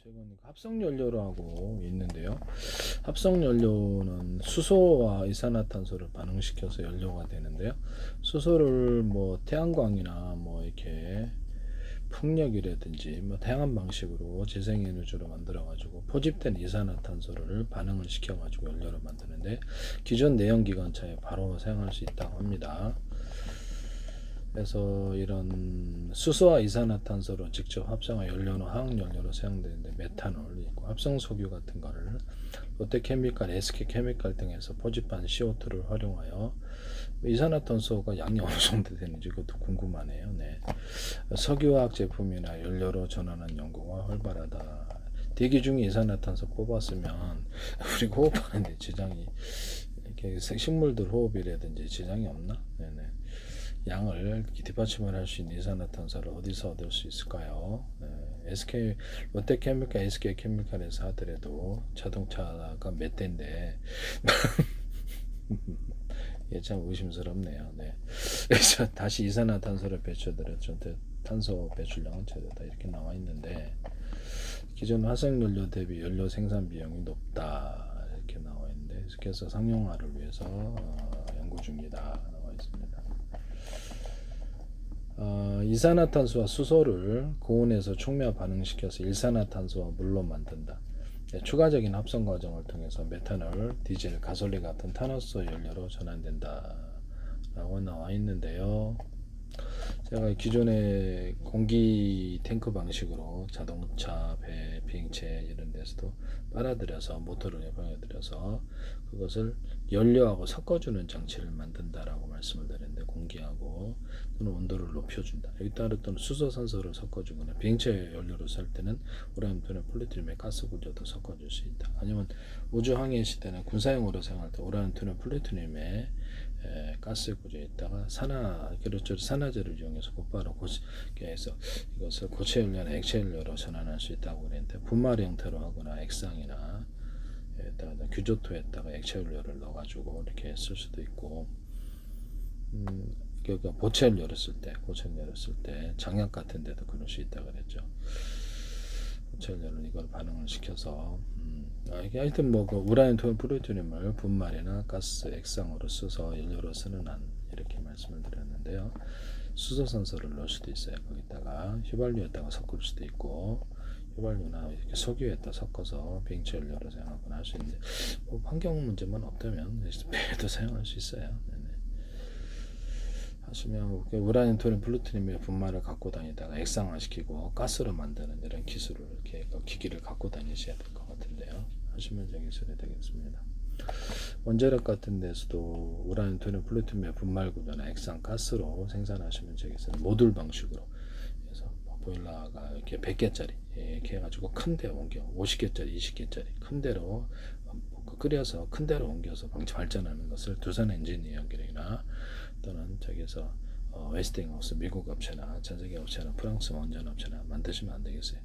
최근 합성연료라고 있는데요. 합성연료는 수소와 이산화탄소를 반응시켜서 연료가 되는데요. 수소를 뭐 태양광이나 뭐 이렇게 풍력이라든지 뭐 다양한 방식으로 재생에너지로 만들어 가지고 포집된 이산화탄소를 반응을 시켜 가지고 연료를 만드는데 기존 내연기관차에 바로 사용할 수 있다고 합니다. 그래서 이런 수소와 이산화탄소를 직접 합성한 연료는 화학연료로 사용되는데 메탄올 있고 합성석유 같은 거를 롯데케미칼, SK케미칼 등에서 포집한 CO2를 활용하여 이산화탄소가 양이 어느 정도 되는지 그것도 궁금하네요. 네. 석유화학 제품이나 연료로 전환한 연구가 활발하다. 대기 중에 이산화탄소 뽑았으면 우리 호흡하는데 지장이 이렇게 식물들 호흡이라든지 지장이 없나? 네네. 양을 뒷받침을 할 수 있는 이산화탄소를 어디서 얻을 수 있을까요? SK 롯데케미칼, SK케미칼에서 하더라도 자동차가 몇 대인데 예, 참 의심스럽네요. 네. 그래서 다시 이산화탄소를 배출하더라도 탄소 배출량은 최대다 이렇게 나와 있는데 기존 화석연료 대비 연료 생산 비용이 높다 이렇게 나와 있는데 그래서 상용화를 위해서 연구 중이다 나와 있습니다. 이산화탄소와 수소를 고온에서 촉매와 반응시켜서 일산화탄소와 물로 만든다. 추가적인 합성 과정을 통해서 메탄올, 디젤, 가솔린 같은 탄화수 연료로 전환된다 라고 나와 있는데요. 제가 기존에 공기 탱크 방식으로 자동차, 배, 비행체 이런 데서도 빨아들여서 모터를 해방해들여서 그것을 연료하고 섞어주는 장치를 만든다라고 말씀을 드렸는데 공기하고 또는 온도를 높여준다. 여기 따라 또는 수소산소를 섞어주거나 비행체 연료로 살 때는 우라늄 또는 플루토늄의 가스 구조도 섞어줄 수 있다. 아니면 우주 항해 시대나 군사용으로 사용할 때 우라늄 또는 플루토늄의 가스 구조에 있다가 산화제를 이용해서 곧바로 해서 이것을 고체 연료나 액체 연료로 전환할 수 있다고 그랬는데 분말 형태로 하거나 액상이나 규조토에다가 액체 연료를 넣어가지고 이렇게 쓸 수도 있고, 그러니까 고체 연료를 쓸 때 장약 같은 데도 그럴 수 있다고 그랬죠. 고체 연료는 이걸 반응을 시켜서 이게 하여튼 그 우라늄 토 플루토늄을 분말이나 가스 액상으로 써서 연료로 쓰는 한 이렇게 말씀을 드렸는데요. 수소산소를 넣을 수도 있어요. 거기다가 휘발유에다가 섞을 수도 있고 휘발유나 이렇게 석유에다 섞어서 비행체 연료로 사용하거나 할 수 있는데 환경 문제만 없다면 배에도 사용할 수 있어요. 네네. 하시면 우라늄 토륨 플루토늄의 분말을 갖고 다니다가 액상화시키고 가스로 만드는 이런 기술을 이렇게 기기를 갖고 다니셔야 될 것 같은데요. 하시면 기술이 되겠습니다. 원자력 같은 데서도 우라늄 토륨 플루토늄의 분말 구조나 액상 가스로 생산하시면 되겠어요. 모듈 방식으로 그래서 보일러가 이렇게 100개짜리 이렇게 해가지고 큰 데 옮겨 50개짜리 20개짜리 큰 데로 끓여서 큰 데로 옮겨서 발전하는 것을 두산 엔지니어링이나 또는 저기서 웨스팅하우스 미국 업체나 전세계 업체나 프랑스 원전 업체나 만드시면 안 되겠어요.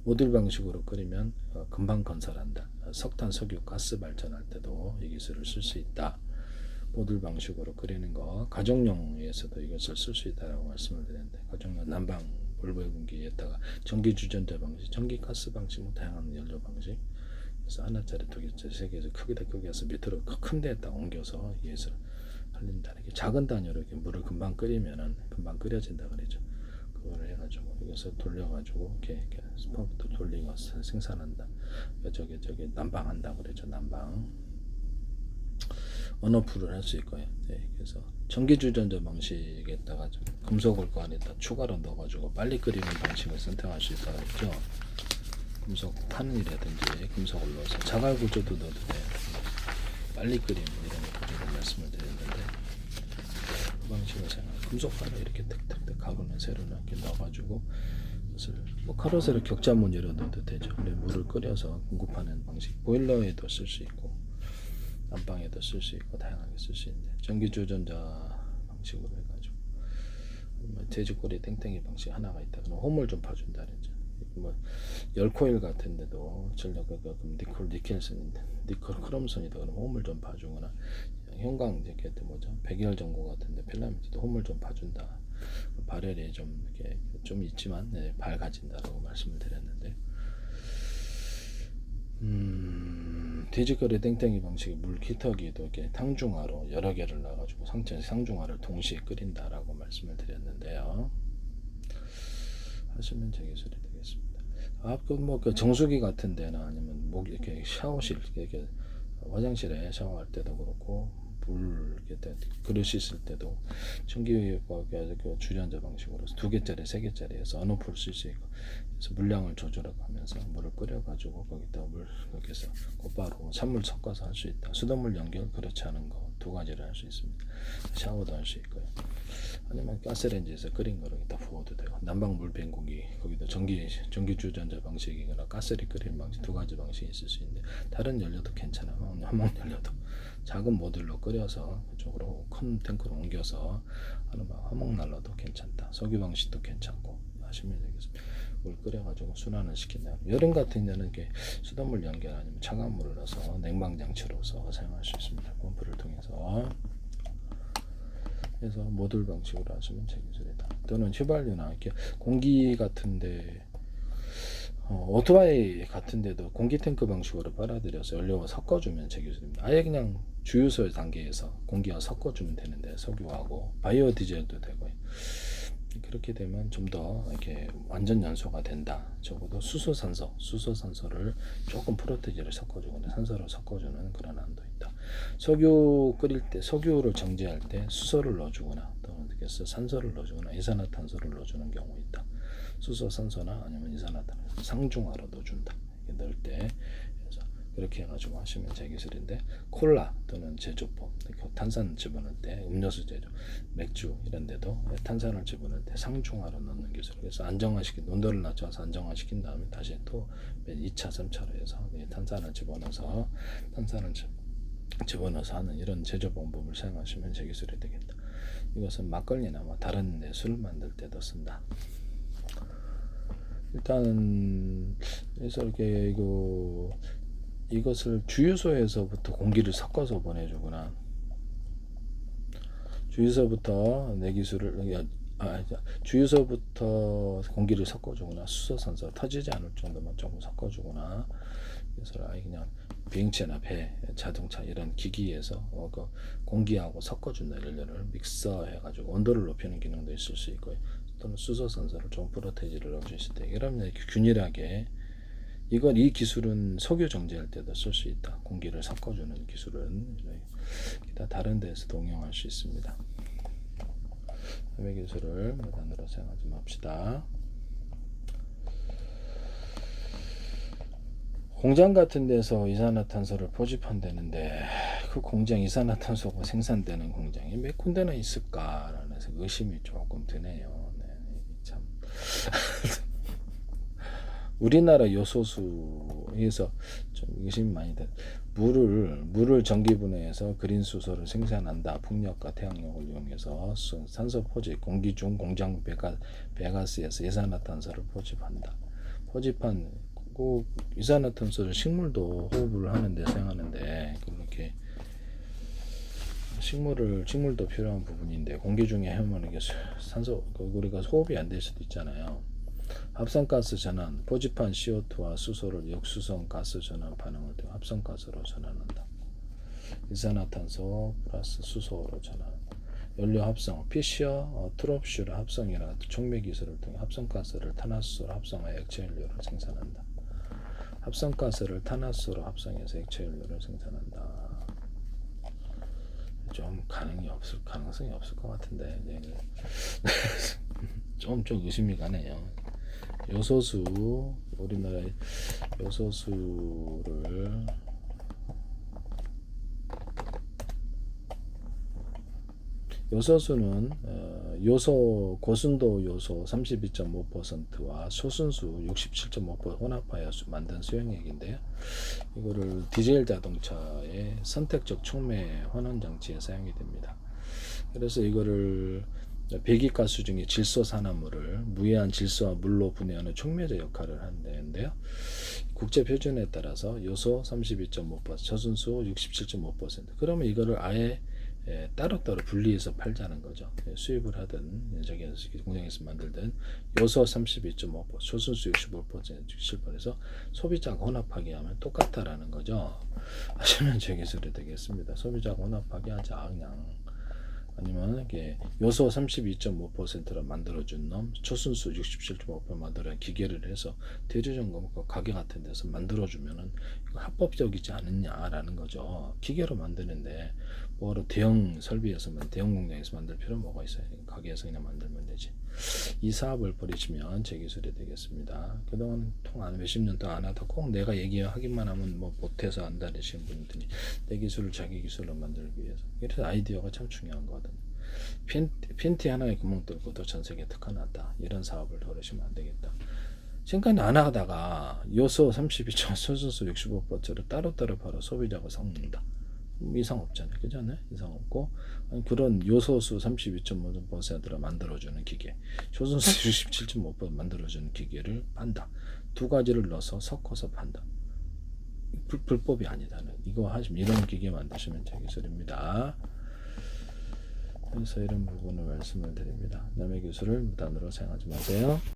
모듈 방식으로 끓이면 금방 건설한다. 석탄, 석유, 가스 발전할 때도 이 기술을 쓸 수 있다. 모듈 방식으로 끓이는 거 가정용에서도 이것을 쓸 수 있다라고 말씀을 드렸는데 가정용 난방 볼보의 분기에다가 전기 주전자 방식, 전기 가스 방식, 뭐 다양한 연료 방식. 그래서 하나짜리, 두 개짜리, 세 개에서 크게 해서 밑으로 큰 데에다 옮겨서 이것을 흘린다. 이렇게 작은 단위로 이렇게 물을 금방 끓이면은 금방 끓여진다 그러죠. 그거를 해가지고 이것을 돌려가지고 이렇게 펌프도 돌리고 생산한다. 저기 난방한다 그러죠. 난방. 언어풀을 할 수 있고요. 네, 그래서 전기주전자 방식에다가 좀 금속을 그 안에다 추가로 넣어가지고 빨리 끓이는 방식을 선택할 수 있다고 했죠. 금속 판이라든지 금속을 넣어서 자갈 구조도 넣어도 돼요. 빨리 끓이는 이런 구조를 말씀을 드렸는데 그 방식을 사용하면 금속판을 이렇게 탁탁탁 가루는 세로는 이렇게 넣어가지고 그것을 뭐 카로세로 격자무늬로 넣어도 되죠. 물을 끓여서 공급하는 방식 보일러에도 쓸 수 있고 난방에도 쓸 수 있고 다양하게 쓸 수 있는데 전기주전자 방식으로 해가지고 돼지꼬리 땡땡이 방식 하나가 있다. 그럼 홈을 좀 봐준다 그랬죠. 뭐 열코일 같은데도 전력 니켈 크롬선이다 그러면 홈을 좀 봐주거나 형광 이렇게 뭐죠 백열 전구 같은데 필라멘트도 홈을 좀 봐준다. 발열이 좀 이렇게 좀 있지만 밝아진다라고 말씀을 드렸는데 돼지거리 땡땡이 방식의 물 기터기도 이렇게 탕중화로 여러 개를 넣어가지고 상중화를 동시에 끓인다라고 말씀을 드렸는데요. 하시면 제 기술이 되겠습니다. 그 정수기 같은 데나 아니면 이렇게 샤워실, 이렇게 화장실에 샤워할 때도 그렇고, 물 이렇게 그릇 씻을 때도 전기와 그 주전자 방식으로 2개짜리, 3개짜리 해서 어느 풀 쓸 수 있고, 그래서 물량을 조절하면서 물을 끓여가지고 거기다 물 여기서 곧바로 찬물 섞어서 할 수 있다. 수돗물 연결, 그렇지 않은 거 2가지를 할 수 있습니다. 샤워도 할 수 있고요. 아니면 가스레인지에서 끓인 거를 여기다 부어도 되고, 난방 물뱅구기 거기다 전기 주전자 방식이거나 가스를 끓이는 방식 2가지 방식이 있을 수 있는데, 다른 연료도 괜찮아요. 화목 연료도 작은 모듈로 끓여서 그쪽으로 큰 탱크로 옮겨서 하는 화목난로도 괜찮다. 석유 방식도 괜찮고 하시면 되겠습니다. 물 끓여가지고 순환을 시킨다. 여름 같은 경우는 이렇게 수돗물 연결 아니면 차가운 물을 넣어서 냉방장치로서 사용할 수 있습니다. 펌프를 통해서. 그래서 모듈 방식으로 하시면 제 기술이다. 또는 휘발유나 이렇게 공기 같은데 오토바이 같은데도 공기 탱크 방식으로 빨아들여서 연료와 섞어주면 제 기술입니다. 아예 그냥 주유소 단계에서 공기와 섞어주면 되는데, 석유하고 바이오 디젤도 되고요. 그렇게 되면 좀 더 이렇게 완전 연소가 된다. 적어도 수소산소를 조금 프로테이지를 섞어주거나 산소를 섞어주는 그런 안도 있다. 석유 끓일 때 석유를 정제할 때 수소를 넣어주거나 또는 산소를 넣어주거나 이산화탄소를 넣어주는 경우 있다. 수소산소나 아니면 이산화탄소 상중하로 넣어준다. 이렇게 넣을 때 그렇게 해가지고 하시면 제 기술인데, 콜라 또는 제조법, 탄산 집어넣을 때 음료수 제조, 맥주 이런 데도 탄산을 집어넣을 때 상중하로 넣는 기술. 그래서 온도를 낮춰서 안정화시킨 다음에 다시 또 2차, 3차로 해서 탄산을 집어넣어서 하는 이런 제조 방법을 사용하시면 제 기술이 되겠다. 이것은 막걸리나 다른 데 술 만들 때도 쓴다. 일단은 그래서 이렇게 이것을 주유소에서부터 공기를 섞어서 보내주거나, 주유소부터 공기를 섞어주거나, 수소산소 터지지 않을 정도만 조금 섞어주거나, 그래서 아예 그냥 비행체나 배, 자동차 이런 기기에서 그 공기하고 섞어준다. 연료를 믹서해가지고 온도를 높이는 기능도 있을 수 있고요. 또는 수소산소를 좀 프로테이지를 넣을 수 있을 때, 이러면 균일하게 이 기술은 석유 정제할 때도 쓸 수 있다. 공기를 섞어주는 기술은 기타 다른 데에서도 응용할 수 있습니다. 해외 기술을 무단으로 사용하지 맙시다. 공장 같은 데서 이산화탄소를 포집한다는데, 그 공장 이산화탄소가 생산되는 공장이 몇 군데나 있을까라는 의심이 조금 드네요. 네, 참. 우리나라 요소수에서 좀 의심이 많이 돼. 물을 전기분해해서 그린 수소를 생산한다. 풍력과 태양력을 이용해서 산소 포집, 공기 중 공장 배가스에서 이산화탄소를 포집한다. 포집한 그 이산화탄소를 식물도 호흡을 하는데 사용하는데, 그렇게 식물도 필요한 부분인데 공기 중에 하면 이게 산소 우리가 호흡이 안 될 수도 있잖아요. 합성가스 전환, 포집한 CO2와 수소를 역수성 가스 전환 반응을 통해 합성가스로 전환한다. 이산화탄소 플러스 수소로 전환. 연료 합성, 피셔 트롭슈르 합성이나 촉매 기술을 통해 합성가스를 탄화수소로 합성하여 액체 연료를 생산한다. 합성가스를 탄화수소로 합성해서 액체 연료를 생산한다. 좀 가능성이 없을 것 같은데 좀 의심이 가네요. 우리나라의 요소수는 고순도 요소 32.5%와 소순수 67.5% 혼합하여 만든 수용액인데요. 이거를 디젤 자동차의 선택적 촉매 환원 장치에 사용이 됩니다. 그래서 이거를 배기가스 중에 질소 산화물을 무해한 질소와 물로 분해하는 촉매제 역할을 하는데요. 국제 표준에 따라서 요소 32.5%, 저순수 67.5%. 그러면 이거를 아예 따로따로 분리해서 팔자는 거죠. 수입을 하든 저기 공장에서 만들든 요소 32.5%, 초순수 65% 실버해서 소비자가 혼합하게 하면 똑같다라는 거죠. 하시면 제 기술이 되겠습니다. 소비자가 혼합하게 하자 그냥. 아니면 이게 요소 32.5%로 만들어준 놈, 초순수 67.5% 만들어 기계를 해서 대리점검 가게 같은 데서 만들어주면은 이거 합법적이지 않느냐라는 거죠. 기계로 만드는데 뭐로 대형 설비에서만 대형 공장에서 만들 필요 뭐가 있어요? 가게에서 그냥 만들면 되지. 이 사업을 벌이시면 제 기술이 되겠습니다. 그동안 통안 몇십 년 동안 안 하다 꼭 내가 얘기하기만 하면 뭐 못해서 안 다니시는 분들이 내 기술을 자기 기술로 만들기 위해서. 그래서 아이디어가 참 중요한 거거든요. 팬티 하나에 구멍 뚫고도 전 세계 특화났다. 이런 사업을 벌이시면 안 되겠다. 지금까지 안 하다가 요소 32조, 소순수 65%를 따로따로 팔아 소비자가 섞는다. 이상 없잖아요. 그죠? 네? 이상 없고 그런 요소수 32.5%를 만들어주는 기계, 초순수 67.5% 만들어주는 기계를 판다. 두 가지를 넣어서 섞어서 판다. 불법이 아니다는 이거 하시면 이런 기계 만드시면 제 기술입니다. 그래서 이런 부분을 말씀을 드립니다. 남의 기술을 무단으로 사용하지 마세요.